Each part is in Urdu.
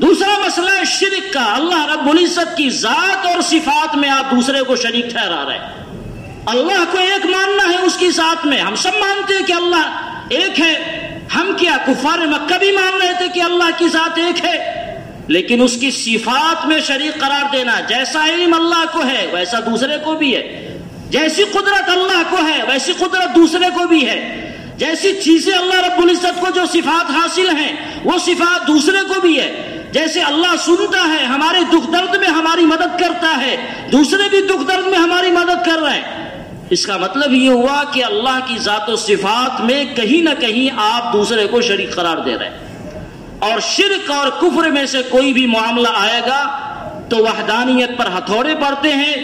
دوسرا مسئلہ ہے شرک کا. اللہ رب العزت کی ذات اور صفات میں آپ دوسرے کو شریک ٹھہرا رہے ہیں. اللہ کو ایک ماننا ہے اس کی ذات میں. ہم سب مانتے ہیں کہ اللہ ایک ہے. ہم کیا کفار مکہ بھی مان رہے تھے کہ اللہ کی ذات ایک ہے, لیکن اس کی صفات میں شریک قرار دینا. جیسا علم اللہ کو ہے ویسا دوسرے کو بھی ہے. جیسی قدرت اللہ کو ہے ویسی قدرت دوسرے کو بھی ہے. جیسی چیزیں اللہ رب العزت کو جو صفات حاصل ہیں وہ صفات دوسرے کو بھی ہے. جیسے اللہ سنتا ہے, ہمارے دکھ درد میں ہماری مدد کرتا ہے, دوسرے بھی دکھ درد میں ہماری مدد کر رہے ہیں. اس کا مطلب یہ ہوا کہ اللہ کی ذات و صفات میں کہیں نہ کہیں آپ دوسرے کو شریک قرار دے رہے ہیں. اور شرک اور کفر میں سے کوئی بھی معاملہ آئے گا تو وحدانیت پر ہتھوڑے پڑتے ہیں,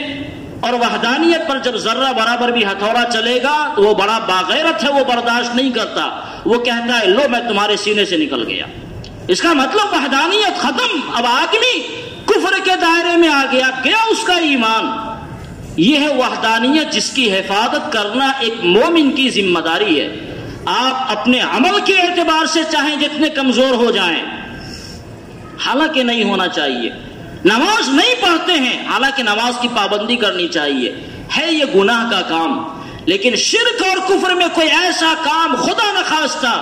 اور وحدانیت پر جب ذرہ برابر بھی ہتھوڑا چلے گا تو وہ بڑا باغیرت ہے, وہ برداشت نہیں کرتا. وہ کہتا ہے لو میں تمہارے سینے سے نکل گیا. اس کا مطلب وحدانیت ختم. اب آدمی کفر کے دائرے میں آ گیا, گیا اس کا ایمان. یہ ہے وحدانیت جس کی حفاظت کرنا ایک مومن کی ذمہ داری ہے. آپ اپنے عمل کے اعتبار سے چاہیں جتنے کمزور ہو جائیں, حالانکہ نہیں ہونا چاہیے. نماز نہیں پڑھتے ہیں, حالانکہ نماز کی پابندی کرنی چاہیے, ہے یہ گناہ کا کام. لیکن شرک اور کفر میں کوئی ایسا کام خدا نخواستہ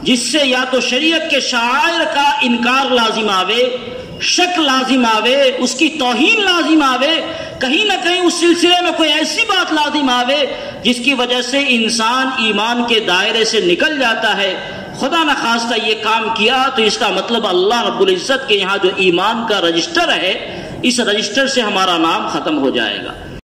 جس سے یا تو شریعت کے شعائر کا انکار لازم آوے, شک لازم آوے, اس کی توہین لازم آوے, کہیں نہ کہیں اس سلسلے میں کوئی ایسی بات لازم آوے جس کی وجہ سے انسان ایمان کے دائرے سے نکل جاتا ہے. خدا نخواستہ یہ کام کیا تو اس کا مطلب اللہ رب العزت کے یہاں جو ایمان کا رجسٹر ہے, اس رجسٹر سے ہمارا نام ختم ہو جائے گا.